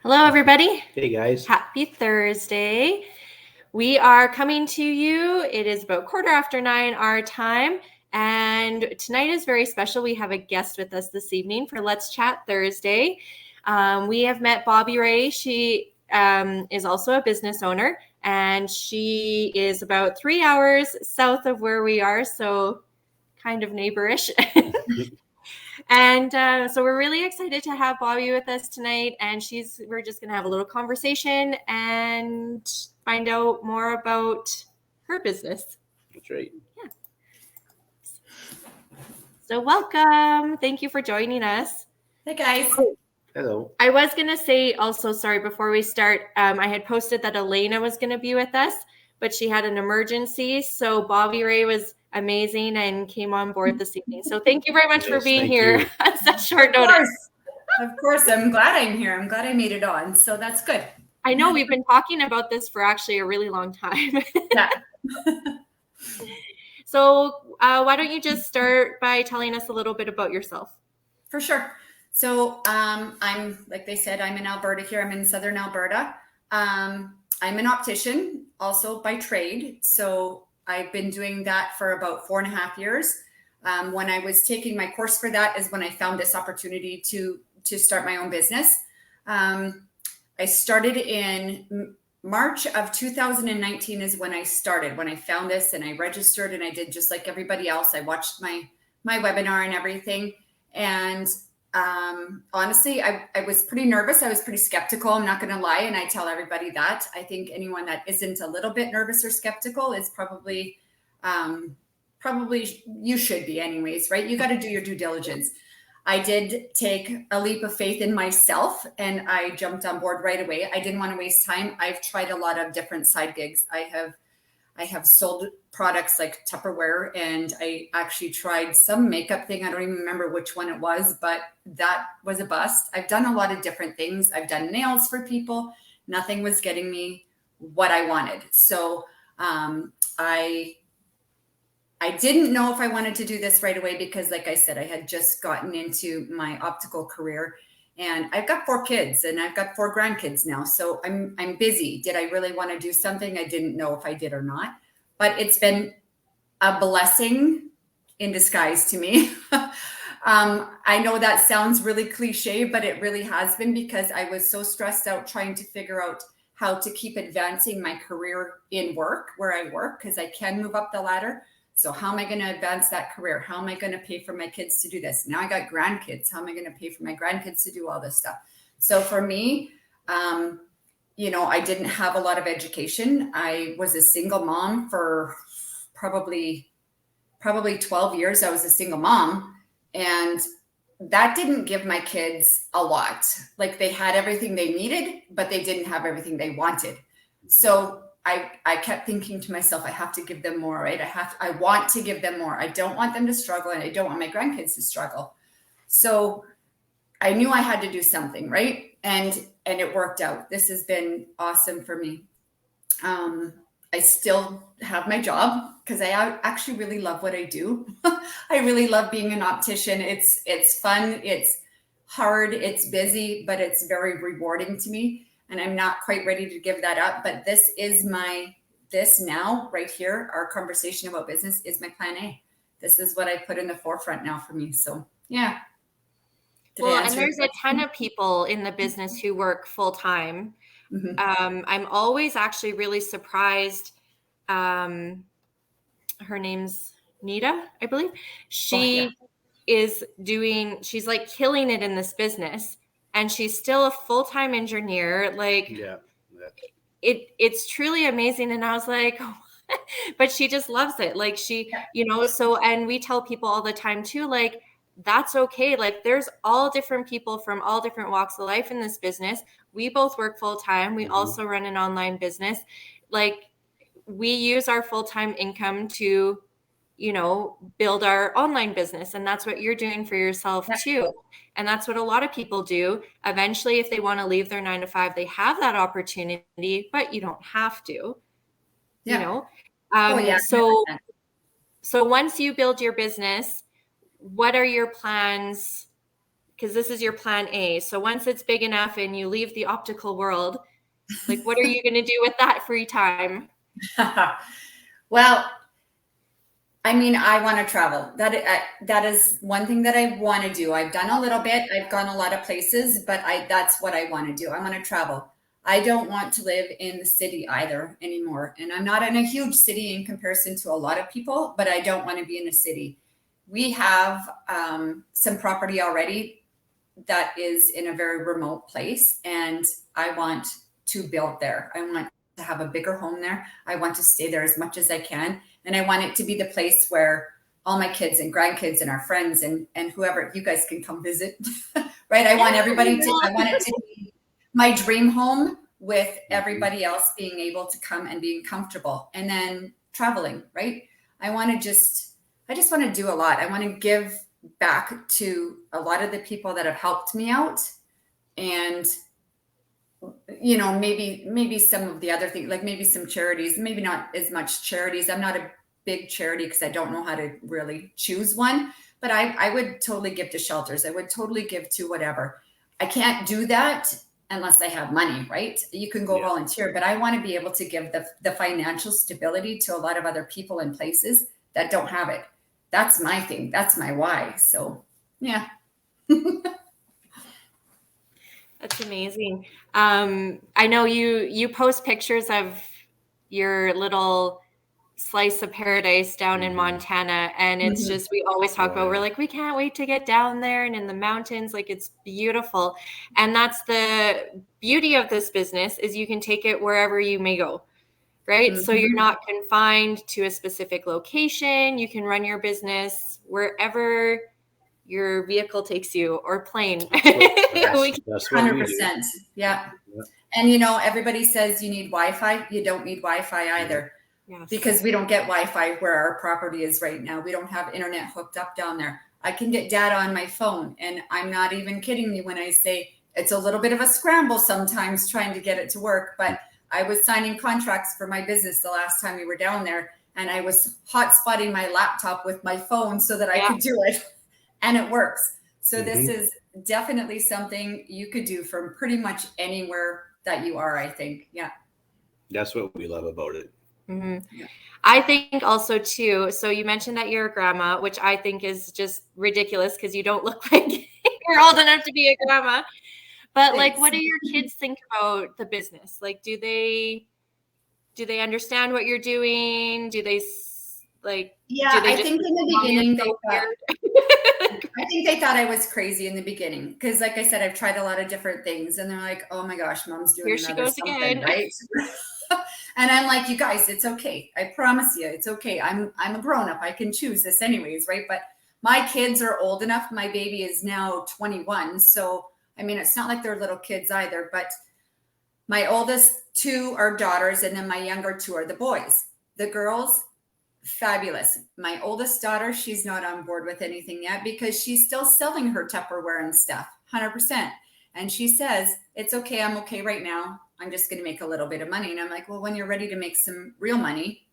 Hello, everybody. Hey, guys. Happy Thursday. We are coming to you. It is about 9:15 our time. And tonight is very special. We have a guest with us this evening for Let's Chat Thursday. We have met Bobbi Rae. She is also a business owner, and she is about 3 hours south of where we are, so kind of neighborish. And so we're really excited to have Bobbi with us tonight, and we're just going to have a little conversation and find out more about her business. That's right. Yeah. So welcome. Thank you for joining us. Hey, guys. Hello. I was going to say also, sorry, before we start, I had posted that Elena was going to be with us, but she had an emergency. So Bobbi Rae was amazing and came on board this evening. So thank you very much for being here on such short notice. Of course. I'm glad I'm here. I'm glad I made it on. So that's good. I know we've been talking about this for actually a really long time. Yeah. So why don't you just start by telling us a little bit about yourself? For sure. So I'm, like they said, I'm in Alberta here. I'm in Southern Alberta. I'm an optician also by trade. So I've been doing that for about 4.5 years. When I was taking my course for that is when I found this opportunity to start my own business. I started in March of 2019 is when I started, when I found this and I registered, and I did just like everybody else. I watched my webinar and everything. And honestly, I was pretty nervous. I was pretty skeptical. I'm not going to lie. And I tell everybody that. I think anyone that isn't a little bit nervous or skeptical is probably you should be anyways, right? You got to do your due diligence. I did take a leap of faith in myself and I jumped on board right away. I didn't want to waste time. I've tried a lot of different side gigs. I have sold products like Tupperware, and I actually tried some makeup thing. I don't even remember which one it was, but that was a bust. I've done a lot of different things. I've done nails for people. Nothing was getting me what I wanted. So I didn't know if I wanted to do this right away because, like I said, I had just gotten into my optical career, and I've got 4 kids and I've got 4 grandkids now. So I'm busy. Did I really want to do something? I didn't know if I did or not, but it's been a blessing in disguise to me. I know that sounds really cliche, but it really has been, because I was so stressed out trying to figure out how to keep advancing my career in work where I work, because I can move up the ladder. So how am I going to advance that career? How am I going to pay for my kids to do this? Now I got grandkids. How am I going to pay for my grandkids to do all this stuff? So for me, I didn't have a lot of education. I was a single mom for probably 12 years. I was a single mom, and that didn't give my kids a lot. Like, they had everything they needed, but they didn't have everything they wanted. So I kept thinking to myself, I have to give them more, right? I want to give them more. I don't want them to struggle, and I don't want my grandkids to struggle. So I knew I had to do something, right? And it worked out. This has been awesome for me. I still have my job because I actually really love what I do. I really love being an optician. It's fun. It's hard. It's busy, but it's very rewarding to me. And I'm not quite ready to give that up. But this now right here, our conversation about business is my plan A. This is what I put in the forefront now for me. So yeah. Well, and there's a ton of people in the business who work full time. Mm-hmm. I'm always actually really surprised. Her name's Nita, I believe. She's like killing it in this business, and she's still a full-time engineer. Like, yeah, it's truly amazing. And I was like, but she just loves it. Like, so, and we tell people all the time too, like, that's okay. Like, there's all different people from all different walks of life in this business. We both work full-time. We also run an online business. Like, we use our full-time income to, build our online business. And that's what you're doing for yourself too. And that's what a lot of people do. Eventually, if they want to leave their 9 to 5, they have that opportunity, but you don't have to, So once you build your business, what are your plans? because this is your plan A. So once it's big enough and you leave the optical world, like, what are you going to do with that free time? Well, I mean, I want to travel. That is one thing that I want to do. I've done a little bit. I've gone a lot of places, but that's what I want to do. I want to travel. I don't want to live in the city either anymore. And I'm not in a huge city in comparison to a lot of people, but I don't want to be in a city. We have some property already that is in a very remote place, and I want to build there. I want to have a bigger home there. I want to stay there as much as I can. And I want it to be the place where all my kids and grandkids and our friends and whoever, you guys can come visit, right? I want everybody to, I want it to be my dream home with everybody else being able to come and being comfortable, and then traveling, right? I just want to do a lot. I want to give back to a lot of the people that have helped me out. And, you know, maybe some of the other things, like maybe some charities, maybe not as much charities. I'm not a big charity because I don't know how to really choose one, but I would totally give to shelters. I would totally give to whatever. I can't do that unless I have money, right? You can go volunteer, but I want to be able to give the financial stability to a lot of other people and places that don't have it. That's my thing. That's my why. So, yeah. That's amazing. I know you post pictures of your little slice of paradise down in Montana, and it's just, we always talk about, we're like, we can't wait to get down there and in the mountains, like it's beautiful. And that's the beauty of this business, is you can take it wherever you may go, right? So you're not confined to a specific location. You can run your business wherever your vehicle takes you, or plane. That's 100%. Yeah. And you know, everybody says you need Wi-Fi. You don't need Wi-Fi either. Yes. Because we don't get Wi-Fi where our property is right now. We don't have internet hooked up down there. I can get data on my phone, and I'm not even kidding you when I say it's a little bit of a scramble sometimes trying to get it to work. But I was signing contracts for my business the last time we were down there, and I was hotspotting my laptop with my phone so that I could do it, and it works. So this is definitely something you could do from pretty much anywhere that you are, I think. Yeah. That's what we love about it. Yeah. I think also too, so you mentioned that you're a grandma, which I think is just ridiculous because you don't look like you're old enough to be a grandma. But like, what do your kids think about the business? Like, do they understand what you're doing? Do they like? Yeah, I think in the beginning I think they thought I was crazy in the beginning because, like I said, I've tried a lot of different things, and they're like, "Oh my gosh, Mom's doing another something, again. Right?" And I'm like, "You guys, it's okay. I promise you, it's okay. I'm a grown up. I can choose this anyways, right?" But my kids are old enough. My baby is now 21, so I mean, it's not like they're little kids either. But my oldest two are daughters, and then my younger two are the boys. The girls, fabulous. My oldest daughter, she's not on board with anything yet because she's still selling her Tupperware and stuff, 100%. And she says, "It's okay. I'm okay right now. I'm just going to make a little bit of money." And I'm like, "Well, when you're ready to make some real money,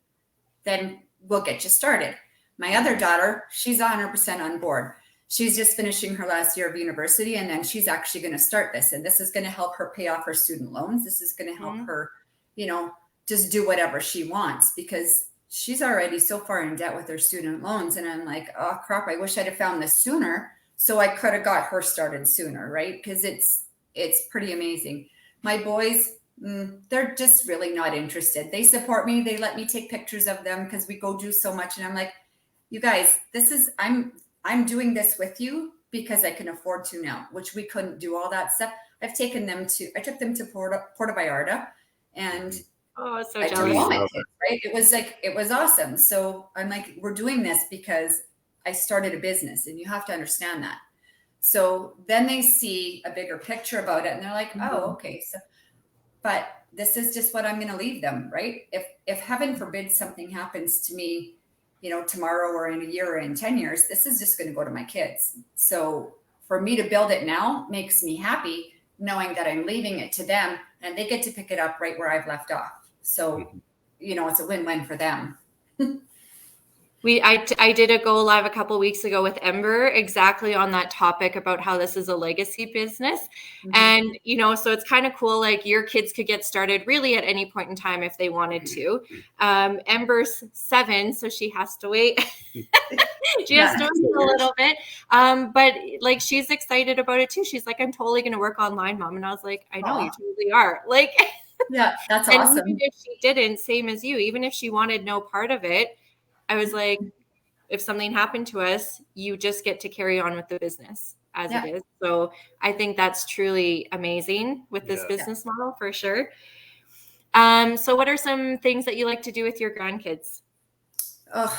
then we'll get you started." My other daughter, she's 100% on board. She's just finishing her last year of university, and then she's actually going to start this. And this is going to help her pay off her student loans. This is going to help her, you know, just do whatever she wants because she's already so far in debt with her student loans. And I'm like, oh crap, I wish I'd have found this sooner. So I could have got her started sooner, right? Because it's pretty amazing. My boys, they're just really not interested. They support me. They let me take pictures of them because we go do so much. And I'm like, you guys, I'm doing this with you because I can afford to now, which we couldn't do all that stuff. I took them to Puerto Vallarta, and oh, so I took all my kids, right? It was awesome. So I'm like, we're doing this because I started a business, and you have to understand that. So then they see a bigger picture about it, and they're like, oh, okay. So, but this is just what I'm going to leave them, right? If heaven forbid something happens to me, you know, tomorrow or in a year or in 10 years, this is just going to go to my kids. So for me to build it now makes me happy knowing that I'm leaving it to them and they get to pick it up right where I've left off. So, you know, it's a win-win for them. I did a go live a couple weeks ago with Ember exactly on that topic about how this is a legacy business. Mm-hmm. And, you know, so it's kind of cool. Like your kids could get started really at any point in time if they wanted to. Ember's 7, so she has to wait. She has to wait a little bit. But like, she's excited about it too. She's like, I'm totally going to work online, Mom. And I was like, I know you totally are. Like, yeah, that's awesome. And even if she didn't, same as you, even if she wanted no part of it, I was like, if something happened to us, you just get to carry on with the business as it is. So I think that's truly amazing with this business model for sure. So what are some things that you like to do with your grandkids? Oh,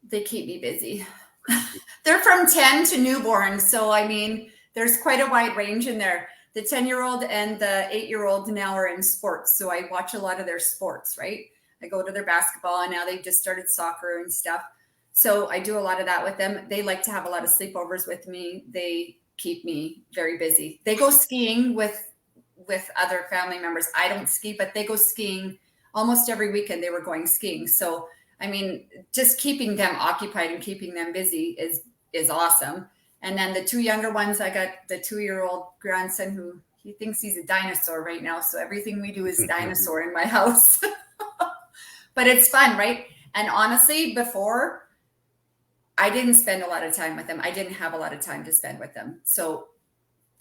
they keep me busy. They're from 10 to newborn. So, I mean, there's quite a wide range in there. The 10-year-old and the 8-year-old now are in sports. So I watch a lot of their sports, right? I go to their basketball, and now they've just started soccer and stuff. So I do a lot of that with them. They like to have a lot of sleepovers with me. They keep me very busy. They go skiing with other family members. I don't ski, but they go skiing almost every weekend. They were going skiing. So, I mean, just keeping them occupied and keeping them busy is awesome. And then the 2 younger ones, I got the 2-year-old grandson who he thinks he's a dinosaur right now. So everything we do is dinosaur in my house. But it's fun, right? And honestly, before, I didn't spend a lot of time with them. I didn't have a lot of time to spend with them. So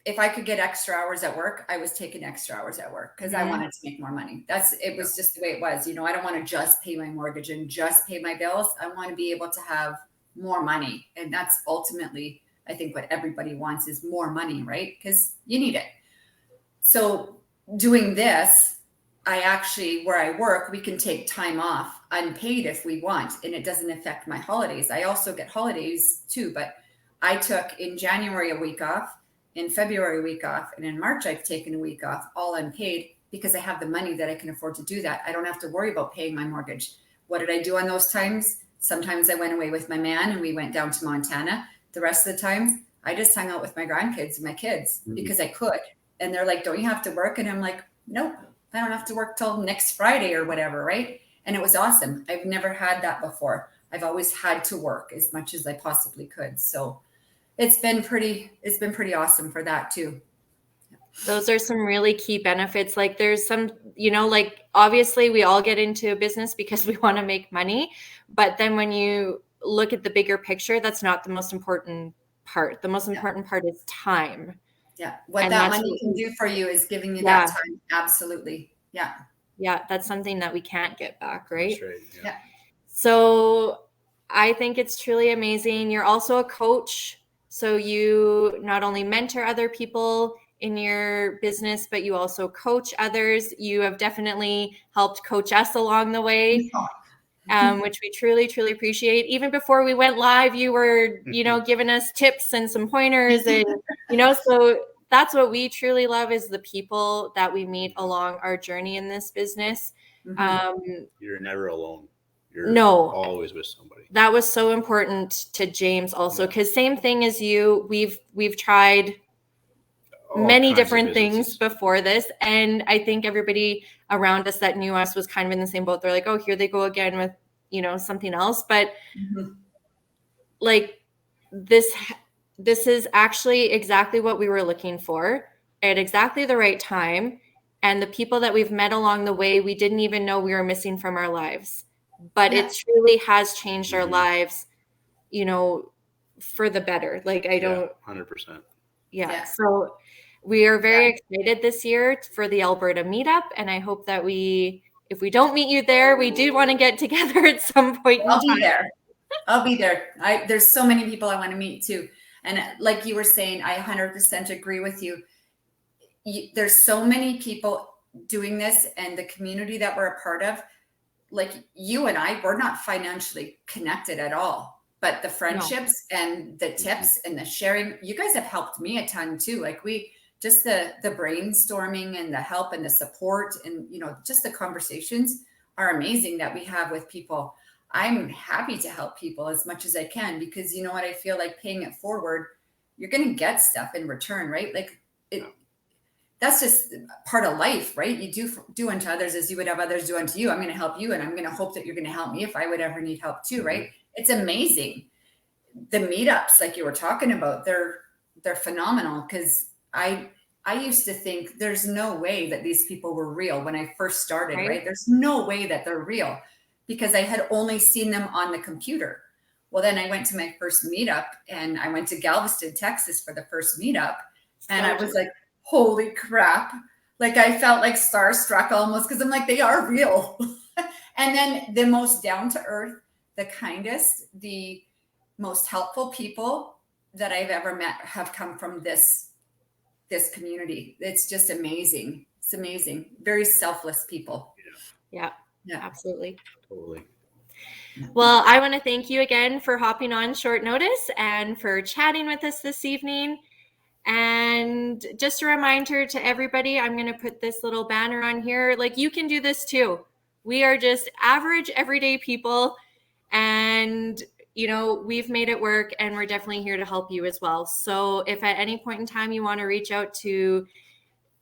if I could get extra hours at work, I was taking extra hours at work because I wanted to make more money. It was just the way it was. You know, I don't want to just pay my mortgage and just pay my bills. I want to be able to have more money. And that's ultimately, I think, what everybody wants is more money, right? Because you need it. So doing this, I actually, where I work, we can take time off unpaid if we want, and it doesn't affect my holidays. I also get holidays too, but I took in January a week off, in February a week off, and in March I've taken a week off, all unpaid, because I have the money that I can afford to do that. I don't have to worry about paying my mortgage. What did I do on those times? Sometimes I went away with my man and we went down to Montana. The rest of the times I just hung out with my grandkids and my kids because I could. And they're like, don't you have to work? And I'm like, nope, I don't have to work till next Friday or whatever, right? And it was awesome. I've never had that before. I've always had to work as much as I possibly could. So it's been pretty awesome for that too. Those are some really key benefits. Like there's some, you know, like obviously we all get into a business because we want to make money. But then when you look at the bigger picture, that's not the most important part. The most important part is time. Yeah. What that money can do for you is giving you that time. Absolutely. Yeah. Yeah. That's something that we can't get back, right? That's right. Yeah. So I think it's truly amazing. You're also a coach. So you not only mentor other people in your business, but you also coach others. You have definitely helped coach us along the way, which we truly, truly appreciate. Even before we went live, you were, you know, giving us tips and some pointers and, you know, so that's what we truly love is the people that we meet along our journey in this business. You're never alone. You're always with somebody. That was so important to James also, because same thing as you, we've tried many different things before this. And I think everybody around us that knew us was kind of in the same boat. They're like, oh, here they go again with, you know, something else. But like this is actually exactly what we were looking for at exactly the right time. And the people that we've met along the way, we didn't even know we were missing from our lives. But it truly has changed our lives, you know, for the better. Like I don't 100%. Yeah. So we are very excited this year for the Alberta meetup. And I hope that if we don't meet you there, we do want to get together at some point. I'll be there. There's so many people I want to meet too. And like you were saying, I 100% agree with you. There's so many people doing this, and the community that we're a part of, like you and I, we're not financially connected at all, but the friendships and the tips and the sharing, you guys have helped me a ton too. Like just the brainstorming and the help and the support and, you know, just the conversations are amazing that we have with people. I'm happy to help people as much as I can, because you know what, I feel like paying it forward, you're going to get stuff in return, right? Like that's just part of life, right? You do unto others as you would have others do unto you. I'm going to help you, and I'm going to hope that you're going to help me if I would ever need help too, right? it's amazing. The meetups, like you were talking about, they're phenomenal, because I used to think there's no way that these people were real when I first started, right? There's no way that they're real, because I had only seen them on the computer. Well, then I went to my first meetup, and I went to Galveston, Texas for the first meetup. And I was like, holy crap. Like, I felt like starstruck almost, because I'm like, they are real. And then the most down to earth, the kindest, the most helpful people that I've ever met have come from this community. It's just amazing. It's amazing. Very selfless people. Yeah, absolutely. Totally. Well, I want to thank you again for hopping on short notice and for chatting with us this evening. And just a reminder to everybody, I'm going to put this little banner on here. Like, you can do this too. We are just average, everyday people. And, you know, we've made it work, and we're definitely here to help you as well. So if at any point in time you want to reach out to,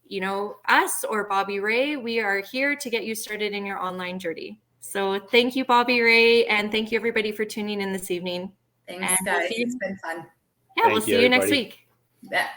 you know, us or Bobbi Rae, we are here to get you started in your online journey. So thank you, Bobbi Rae, and thank you everybody for tuning in this evening. Thanks, guys. It's been fun. Yeah, we'll see you next week. Yeah.